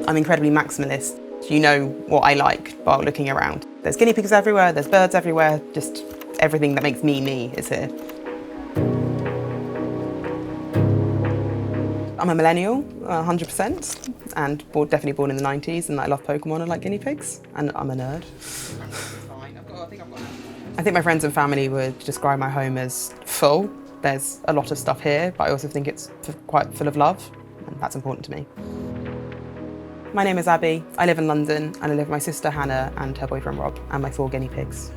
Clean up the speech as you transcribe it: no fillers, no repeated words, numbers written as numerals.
I'm incredibly maximalist. You know what I like while looking around. There's guinea pigs everywhere, there's birds everywhere, just everything that makes me me is here. I'm a millennial, 100%, and definitely born in the 90s, and I love Pokemon and like guinea pigs, and I'm a nerd. I think my friends and family would describe my home as full. There's a lot of stuff here, but I also think it's quite full of love, and that's important to me. My name is Abby, I live in London, and I live with my sister Hannah and her boyfriend Rob, and my 4 guinea pigs.